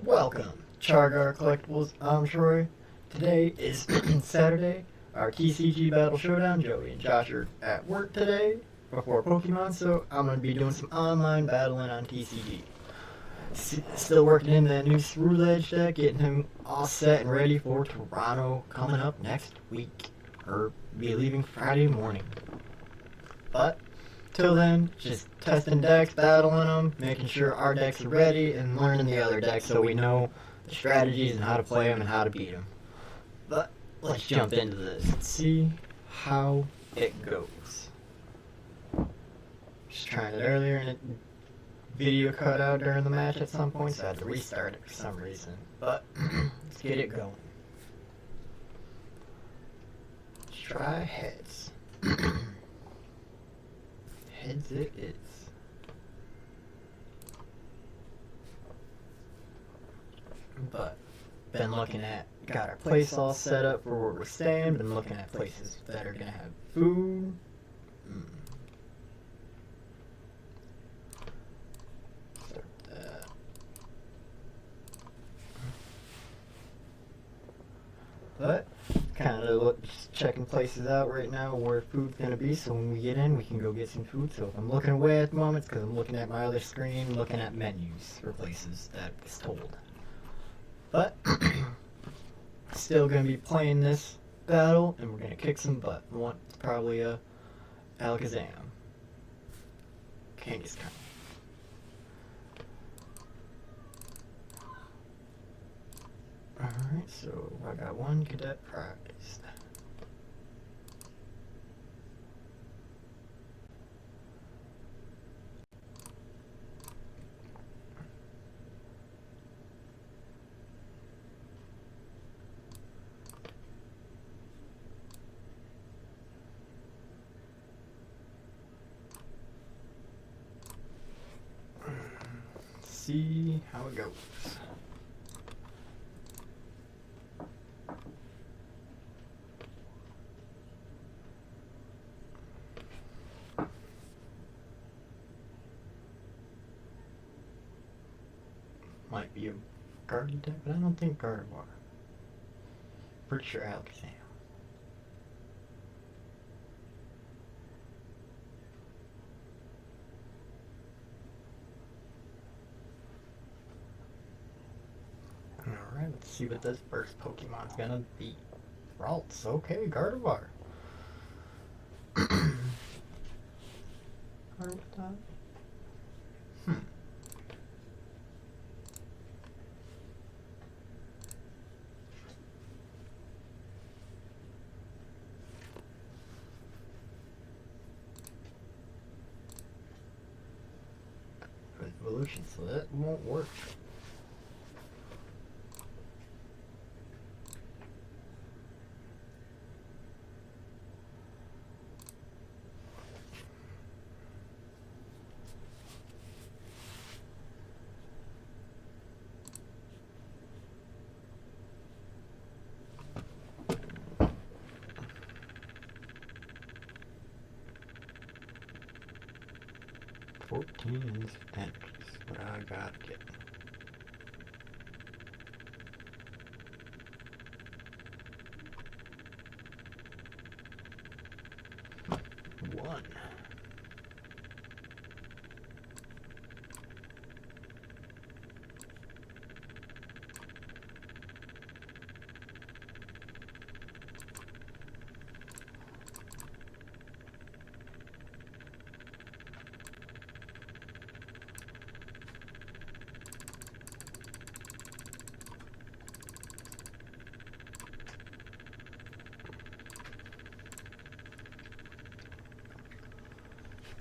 Welcome, CharGar Collectibles. I'm Troy. Today is Saturday. Our TCG Battle Showdown. Joey and Josh are at work today before Pokemon, so I'm going to be doing some online battling on TCG. Still working in that new Ceruledge deck, getting him all set and ready for Toronto coming up next week. Or be leaving Friday morning. But till then, just testing decks, battling them, making sure our decks are ready, and learning the other decks so we know the strategies and how to play them and how to beat them. But let's jump into this and see how it goes. Just trying it earlier and video cut out during the match at some point, so I had to restart it for some reason. But let's get it going. Let's try heads. Heads it is. But been looking at, got our place all set up for where we're staying. Been looking at places that are gonna have food. Start that. But kind of checking places out right now where food's gonna be, so when we get in we can go get some food. So if I'm looking away at the moment, it's because I'm looking at my other screen, looking at menus for places that it's told. But still gonna be playing this battle, and we're gonna kick some butt. I want probably a Alakazam, Kangaskhan. Alright, so I got one cadet prized. See how it goes. Might be a Guardian deck, but I don't think Gardevoir. Pretty sure Alakazam. Alright, let's see what this first Pokemon's gonna be. Ralts, okay, Gardevoir. Gardevoir. Evolution, so that won't work. Fourteen entries, what I gotta get. One.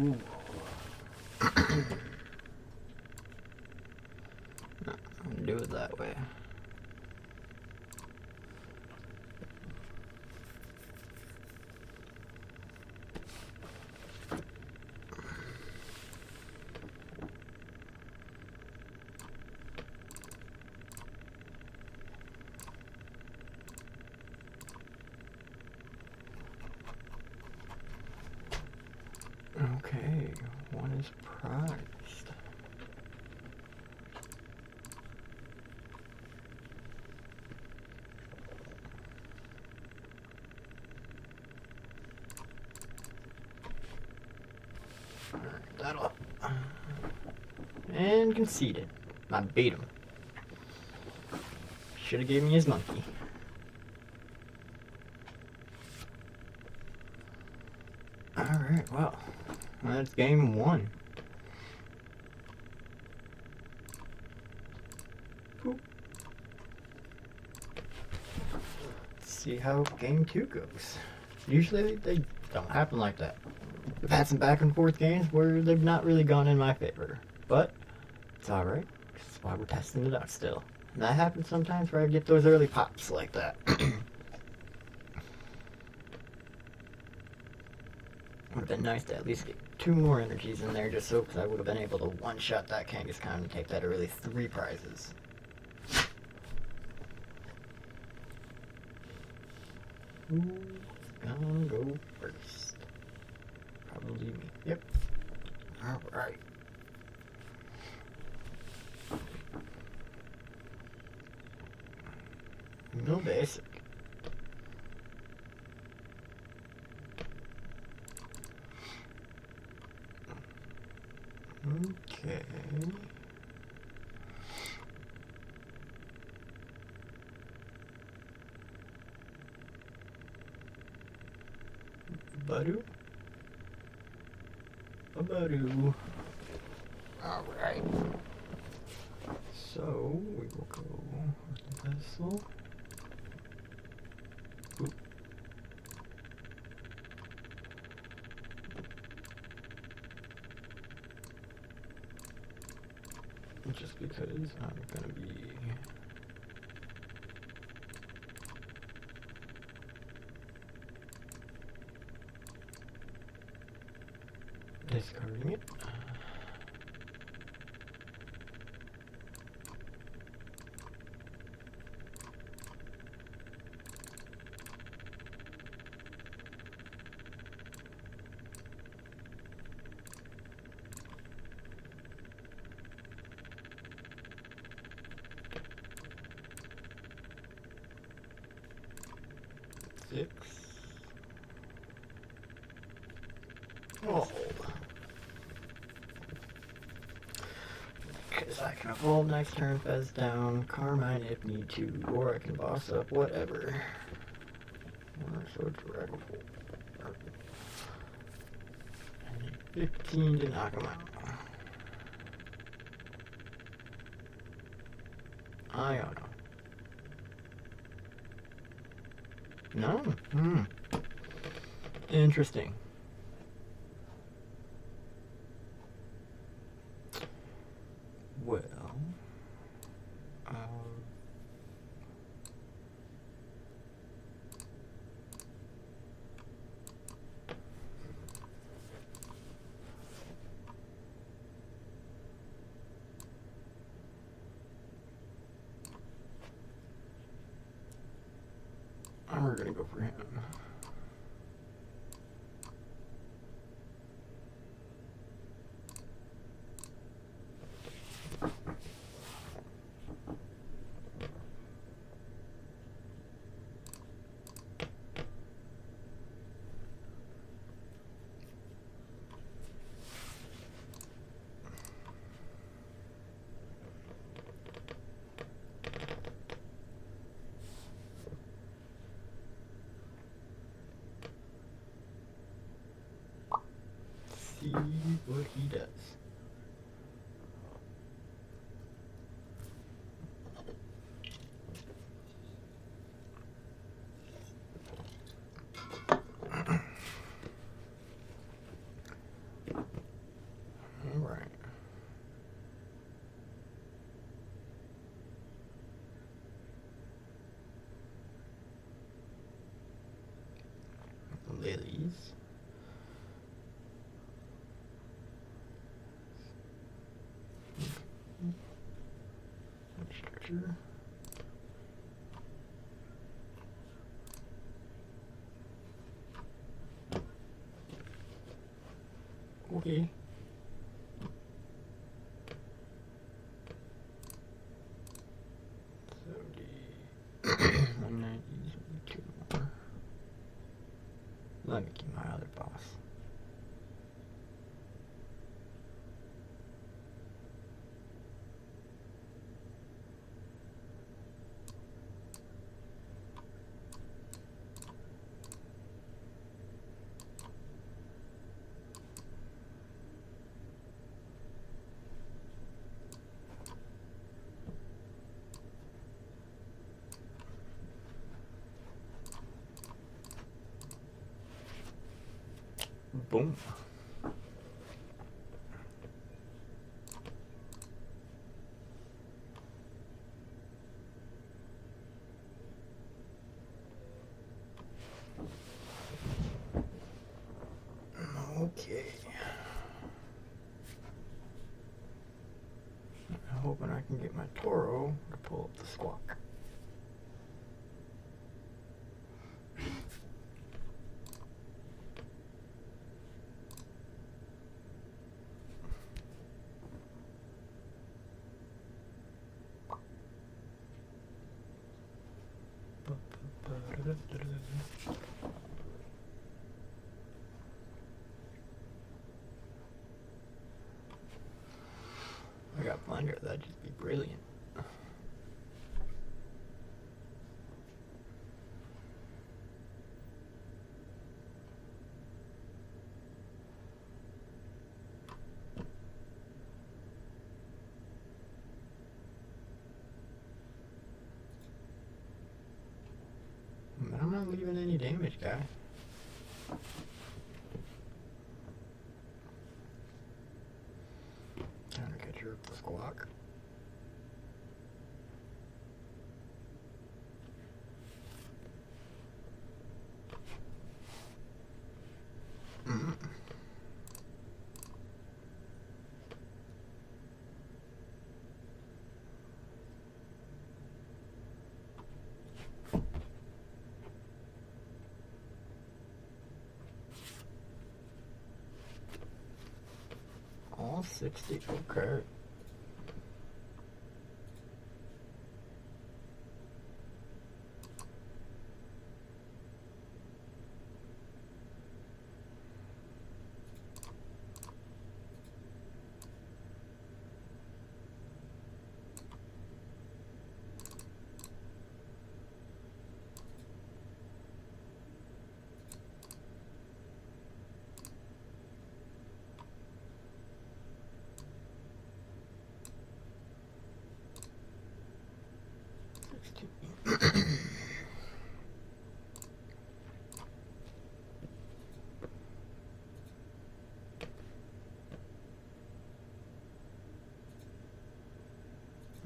Ooh. No, I'm gonna do it that way. Okay, one is prized. been conceited. I beat him. Should have gave me his monkey. Alright, well, that's game one. Let's see how game two goes. Usually they don't happen like that. We've had some back and forth games where they've not really gone in my favor. But it's alright. That's why we're testing it out still. And that happens sometimes where I get those early pops like that. Would have been nice to at least get 2 more energies in there just so because I would have been able to one-shot that Kangaskhan and take that early 3 prizes. Who's gonna go first? Probably me. Yep. Alright. No basic. Okay. Badu? A Badu. Alright. So, we will go with the vessel. Oop. Just because I'm gonna be discarding it. Six. Oh. Because I can evolve next turn, Fez down, Carmine if need to, or I can boss up, whatever. So it's Ragdoll. 15 to knock him out. I don't know. No? Interesting. Well, we're gonna go for him. See what he does. Alright. Lilies. Structure. Okay. So the 190 2 more. Let me keep my other boss. Boom. Okay. I'm hoping I can get my Toro to pull up the squawk. I got Blender, that'd just be brilliant. But I'm not leaving any damage, guy. Time to catch her up the squawk. All 60, okay.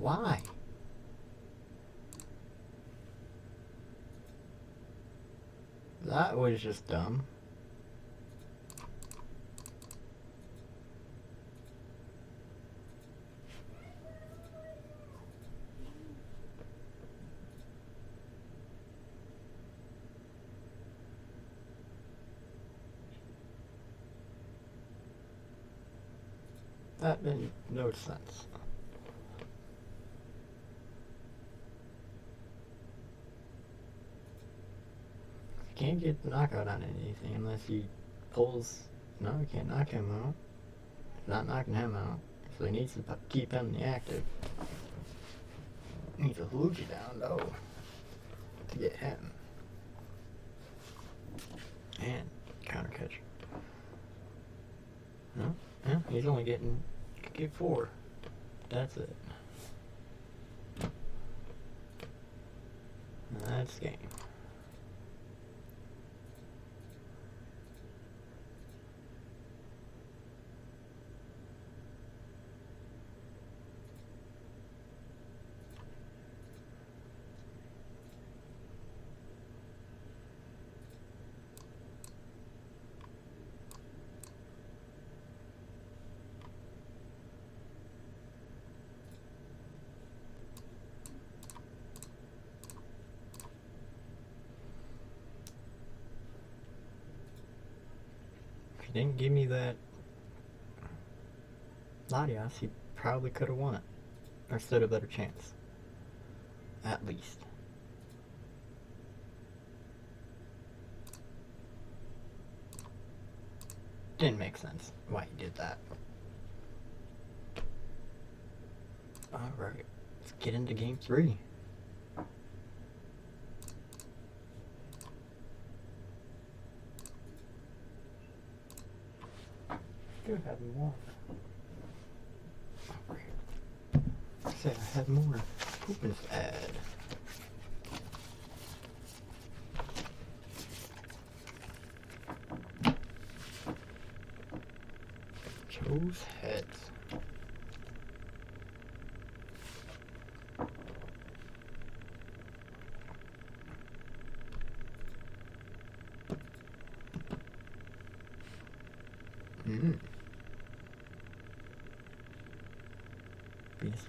Why? That was just dumb. That made no sense. Can't get the knockout on anything unless he pulls. No, he can't knock him out. He's not knocking him out, so he needs to keep him in the active. Needs to hold you down though to get him. And counter catch. No, yeah, he's only getting get 4. That's it. That's game. If he didn't give me that Latias, he probably could have won it. Or stood a better chance. At least. Didn't make sense why he did that. Alright, let's get into game 3. Do have more. I said I had more poopins to add.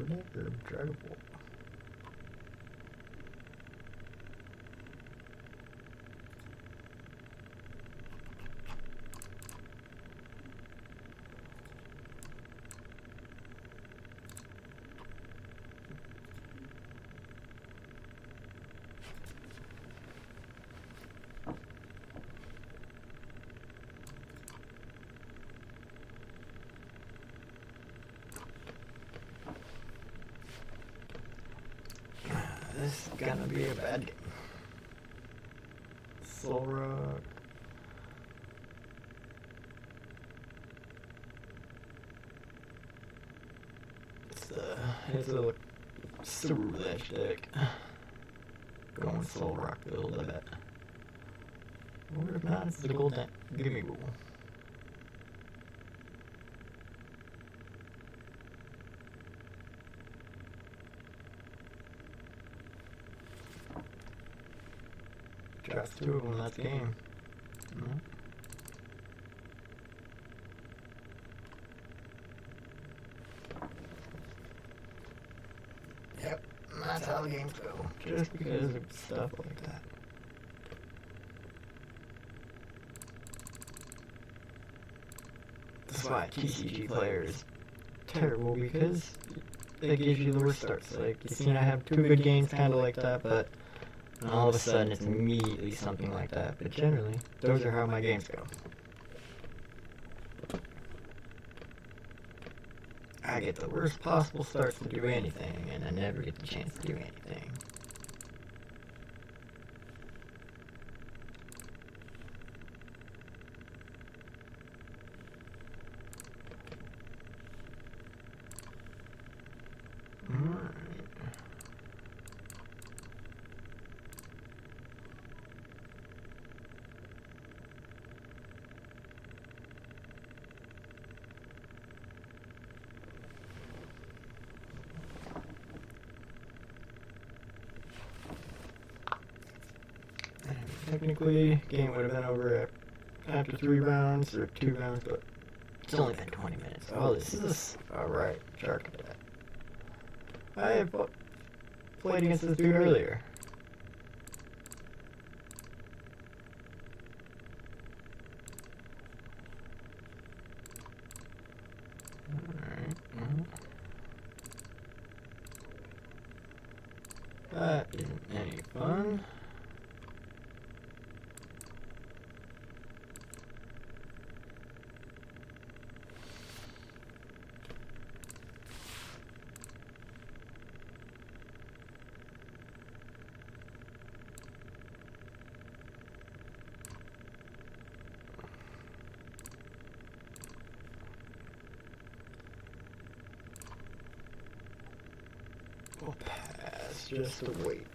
for deck or Dragon Ball? This is gonna be a bad game. Soul Rock. It's a Ceruledge deck. Going Soul Rock build, I bet. Or if not, it's the gold deck. Give me rule. Draft 2 of them, that's game. No? Yep, that's how the games go. Just because of stuff like that. That's why TCG player is terrible, because it gives you the worst starts. Like, you see, I have 2 good games kind of like that, but and all of a sudden it's immediately something like that. But generally, those are how my games go. I get the worst possible starts to do anything, and I never get the chance to do anything. Technically, game would have been over after 3 rounds or 2 rounds, but it's only been 20 minutes. Oh, this is alright. Shark attack. I have played against this dude earlier. Alright. That isn't any fun. We'll pass just to wait.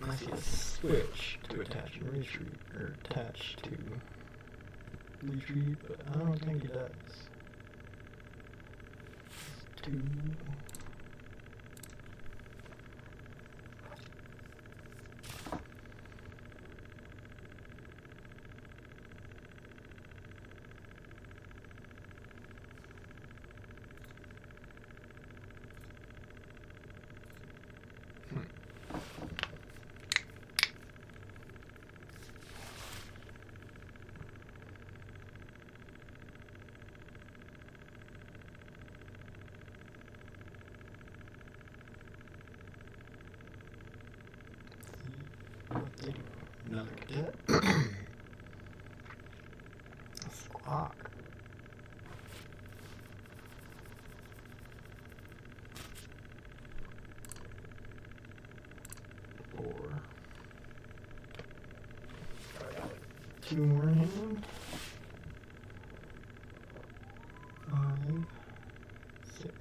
I see a switch to attach and retreat, or attach to retreat, but I don't think it does. It's 2. Another cadet. Squawk. Four. 2 more in hand. 5, 6.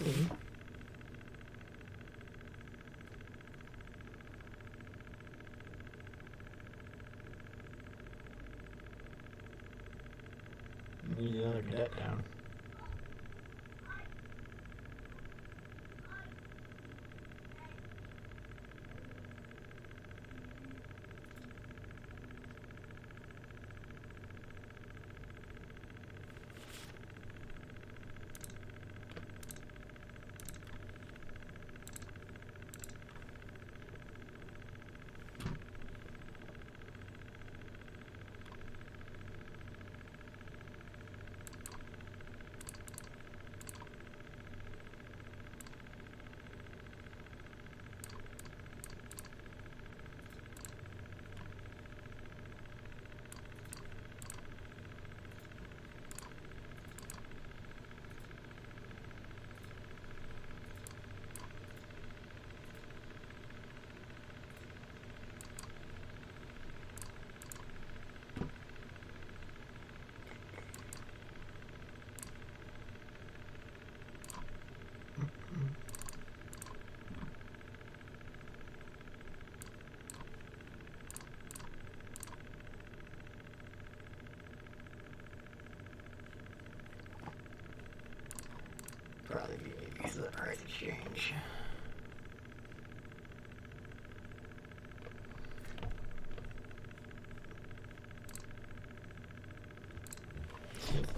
Me. Need another cadet down. Probably because of the price exchange.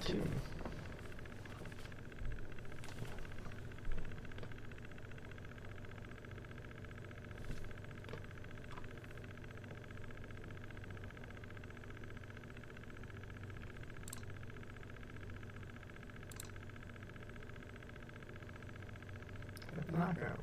Two. Knockout.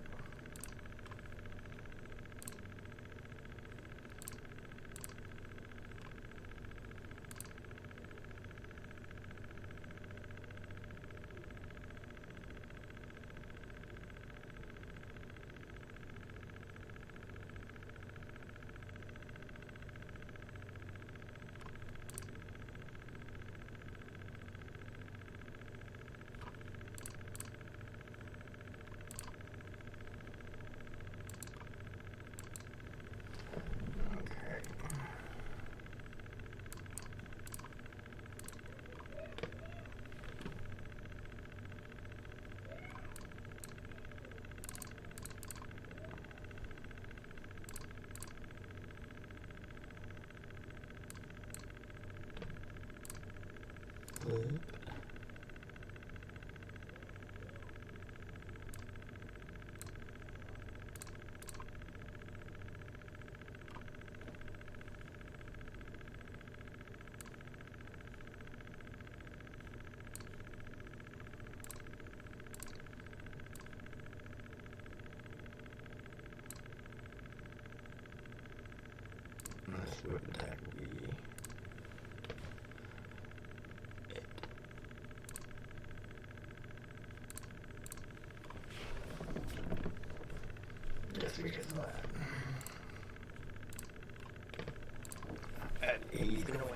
Good. This whip attack will be it. Just because of that. And he's gonna win.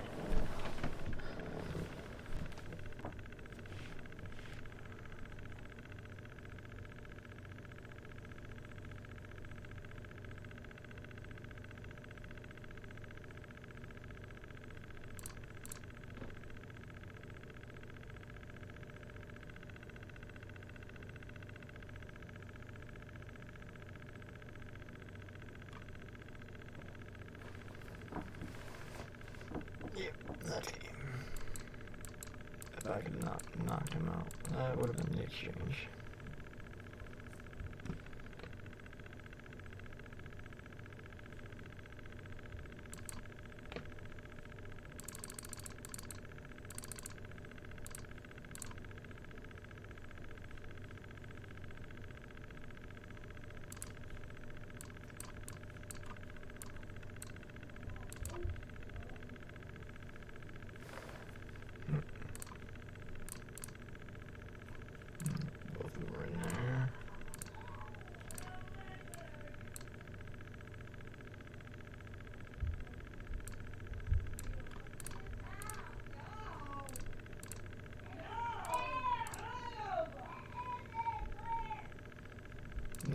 Yep, that's game. If I could knock him out, that would have been the exchange.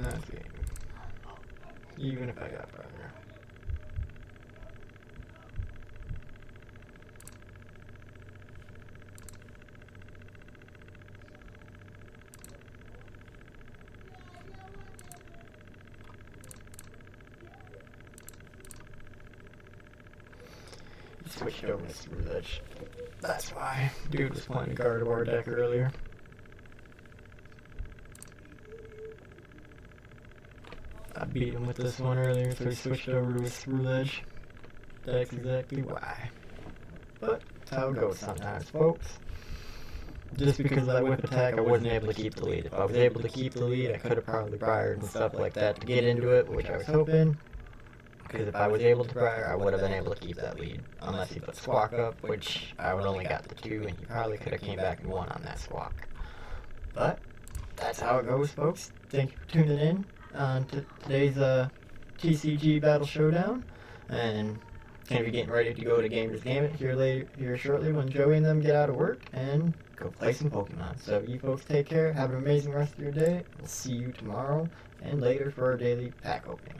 Okay. Even if I got partner. He switched over to Ceruledge. That's why. Dude was playing a Gardevoir deck earlier. I beat him with this one earlier, so he switched over to a Ceruledge. That's exactly why. But that's how it goes sometimes, folks. Just because of that whip attack, I wasn't able to keep the lead. If I was able to keep the lead, I could have probably briered and stuff like that to get into it, which I was hoping. Because if I was able to briar, I would have been able to keep that lead. Unless he put Squawk up, which I would only got the 2, and he probably could have came back and won on that Squawk. But that's how it goes, folks. Thank you for tuning in on today's TCG Battle Showdown. And gonna be getting ready to go to Gamers Gambit here shortly when Joey and them get out of work and go play some Pokemon. So you folks take care, have an amazing rest of your day. We'll see you tomorrow and later for our daily pack opening.